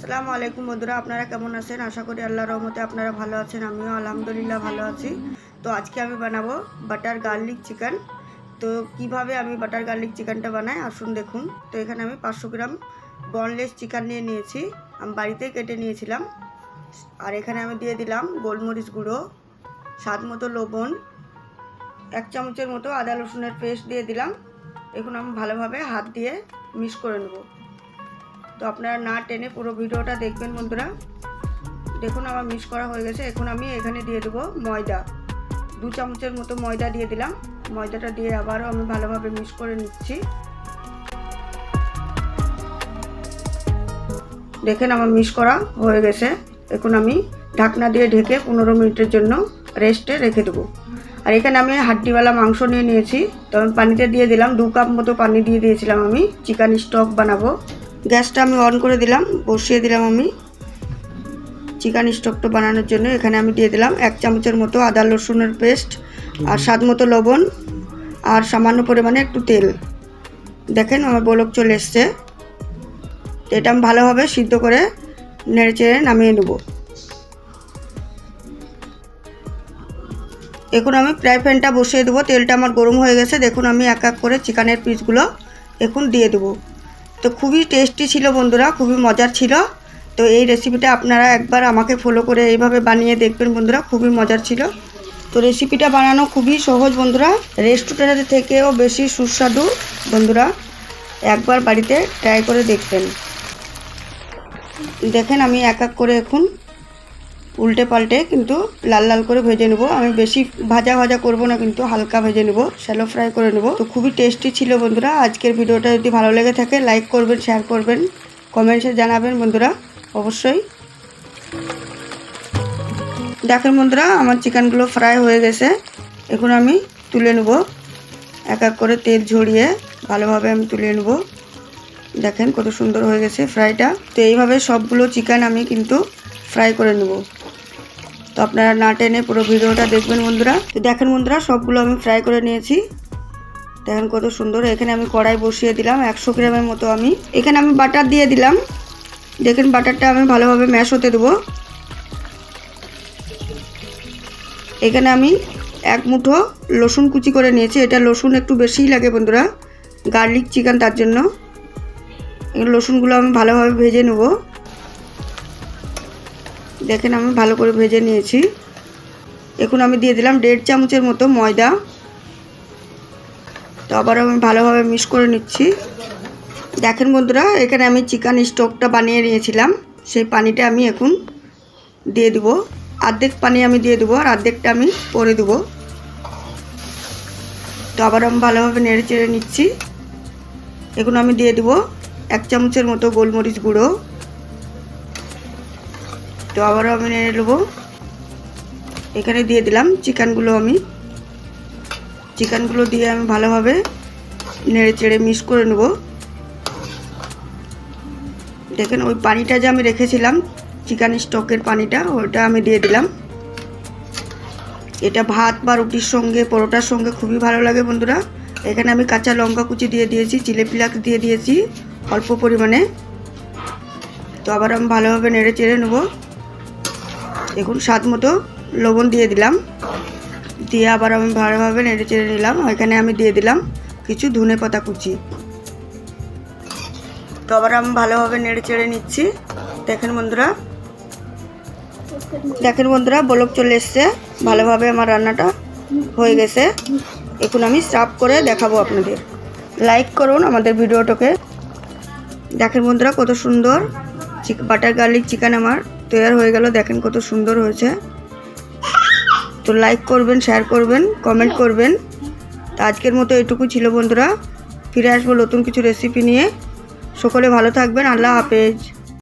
আসসালামু আলাইকুম বন্ধুরা, আপনারা কেমন আছেন? আশা করি আল্লাহর রহমতে আপনারা ভালো আছেন। আমিও আলহামদুলিল্লাহ ভালো আছি। তো আজকে আমি বানাবো বাটার গার্লিক চিকেন। তো কিভাবে আমি বাটার গার্লিক চিকেনটা বানাই আসুন দেখুন। তো এখানে আমি 500 গ্রাম বনলেস চিকেন নিয়েছি, আমি বাড়িতেই কেটে নিয়েছিলাম। আর এখানে আমি দিয়ে দিলাম গোলমরিচ গুঁড়ো, স্বাদ মতো লবণ, 1 চামচের মতো আদা রসুনের পেস্ট দিয়ে দিলাম। এখন আমি ভালোভাবে হাত দিয়ে মিক্স করে নেব। তো আপনারা না টেনে পুরো ভিডিওটা দেখবেন বন্ধুরা। দেখুন আমার মিক্স করা হয়ে গেছে। এখন আমি এখানে দিয়ে দেবো ময়দা, 2 চামচের মতো ময়দা দিয়ে দিলাম। ময়দাটা দিয়ে আবারও আমি ভালোভাবে মিক্স করে নিচ্ছি। দেখেন আমার মিক্স করা হয়ে গেছে। এখন আমি ঢাকনা দিয়ে ঢেকে 15 মিনিটের জন্য রেস্টে রেখে দেবো। আর এখানে আমি হাড্ডিওয়ালা মাংস নিয়েছি। তো আমি পানিতে দিয়ে দিলাম, 2 কাপ মতো পানি দিয়ে দিয়েছিলাম। আমি চিকেন স্টক বানাবো। গ্যাসটা আমি অন করে দিলাম, বসিয়ে দিলাম আমি চিকেন স্টকটা বানানোর জন্য। এখানে আমি দিয়ে দিলাম 1 চামচের মতো আদা রসুনের পেস্ট, আর স্বাদ মতো লবণ, আর সামান্য পরিমাণে একটু তেল। দেখেন আমার বলক চলে এসছে। এটা আমি ভালোভাবে সিদ্ধ করে নেড়েচেড়ে নামিয়ে নেব। এখন আমি ফ্রাই প্যানটা বসিয়ে দেবো। তেলটা আমার গরম হয়ে গেছে। দেখুন আমি এক এক করে চিকেনের পিসগুলো এখন দিয়ে দেবো। তো খুবই টেস্টি ছিল বন্ধুরা, খুবই মজার ছিল। তো এই রেসিপিটা আপনারা একবার আমাকে ফলো করে এইভাবে বানিয়ে দেখবেন বন্ধুরা, খুবই মজার ছিল। তো রেসিপিটা বানানো খুবই সহজ বন্ধুরা, রেস্টুরেন্টের থেকেও বেশি সুস্বাদু বন্ধুরা। একবার বাড়িতে ট্রাই করে দেখবেন। দেখেন আমি এক এক করে এখন উল্টে পাল্টে কিন্তু লাল লাল করে ভেজে নেব। আমি বেশি ভাজা করব না, কিন্তু হালকা ভেজে নেব, শ্যালো ফ্রাই করে নেব। তো খুবই টেস্টি ছিল বন্ধুরা। আজকের ভিডিওটা যদি ভালো লেগে থাকে লাইক করবেন, শেয়ার করবেন, কমেন্টসে জানাবেন বন্ধুরা অবশ্যই। দেখেন বন্ধুরা আমার চিকেনগুলো ফ্রাই হয়ে গেছে। এখন আমি তুলে নেব, এক এক করে তেল ঝরিয়ে ভালোভাবে আমি তুলে নেব। দেখেন কত সুন্দর হয়ে গেছে ফ্রাইটা। তো এইভাবে সবগুলো চিকেন আমি কিন্তু ফ্রাই করে নেব। তো আপনারা না টেনে পুরো ভিডিওটা দেখবেন বন্ধুরা। তো দেখেন বন্ধুরা সবগুলো আমি ফ্রাই করে নিয়েছি। দেখেন কত সুন্দর। এখানে আমি কড়াই বসিয়ে দিলাম 100 গ্রামের মতো। আমি এখানে আমি বাটার দিয়ে দিলাম। দেখেন বাটারটা আমি ভালোভাবে ম্যাশ হতে দেবো। এখানে আমি 1 মুঠো রসুন কুচি করে নিয়েছি। এটা রসুন একটু বেশিই লাগে বন্ধুরা, গার্লিক চিকেন তার জন্য। এই রসুনগুলো আমি ভালোভাবে ভেজে নেব। দেখেন আমি ভালো করে ভেজে নিয়েছি। এখন আমি দিয়ে দিলাম 1.5 চামচের মতো ময়দা। তো আবার আমি ভালোভাবে মিক্স করে নিচ্ছি। দেখেন বন্ধুরা এখানে আমি চিকেন স্টকটা বানিয়ে নিয়েছিলাম, সেই পানিটা আমি এখন দিয়ে দেবো। অর্ধেক পানি আমি দিয়ে দেবো, আর অর্ধেকটা আমি পরে দেবো। তো আবার আমি ভালোভাবে নেড়ে চেড়ে নিচ্ছি। এখন আমি দিয়ে দেবো 1 চামচের মতো গোলমরিচ গুঁড়ো। তো আবারও আমি নেড়ে নেবো। এখানে দিয়ে দিলাম চিকেনগুলো। আমি চিকেনগুলো দিয়ে আমি ভালোভাবে নেড়ে চেড়ে মিক্স করে নেব। দেখেন ওই পানিটা যে আমি রেখেছিলাম চিকেন স্টকের পানিটা, ওটা আমি দিয়ে দিলাম। এটা ভাত বা রুটির সঙ্গে, পরোটার সঙ্গে খুবই ভালো লাগে বন্ধুরা। এখানে আমি কাঁচা লঙ্কা কুচি দিয়ে দিয়েছি, চিলি ফ্লেক্স দিয়ে দিয়েছি অল্প পরিমাণে। তো আবার আমি ভালোভাবে নেড়ে চেড়ে নেব। দেখুন স্বাদ মতো লবণ দিয়ে দিলাম, দিয়ে আবার আমি ভালোভাবে নেড়ে চেড়ে নিলাম। এখানে আমি দিয়ে দিলাম কিছু ধনেপাতা কুচি। তো আবার আমি ভালোভাবে নেড়ে চেড়ে নিচ্ছি। দেখেন বন্ধুরা বলক চলে এসছে, ভালোভাবে আমার রান্নাটা হয়ে গেছে। এখন আমি সার্ভ করে দেখাবো আপনাদের। লাইক করুন আমাদের ভিডিওটাকে। দেখেন বন্ধুরা কত সুন্দর বাটার গার্লিক চিকেন আমার তৈরি হয়ে গেল। দেখেন কত সুন্দর হয়েছে। তো লাইক করবেন, শেয়ার করবেন, কমেন্ট করবেন। তো আজকের মতো এটুকু ছিল বন্ধুরা। ফিরে আসবো নতুন কিছু রেসিপি নিয়ে। সকলে ভালো থাকবেন। আল্লাহ হাফেজ।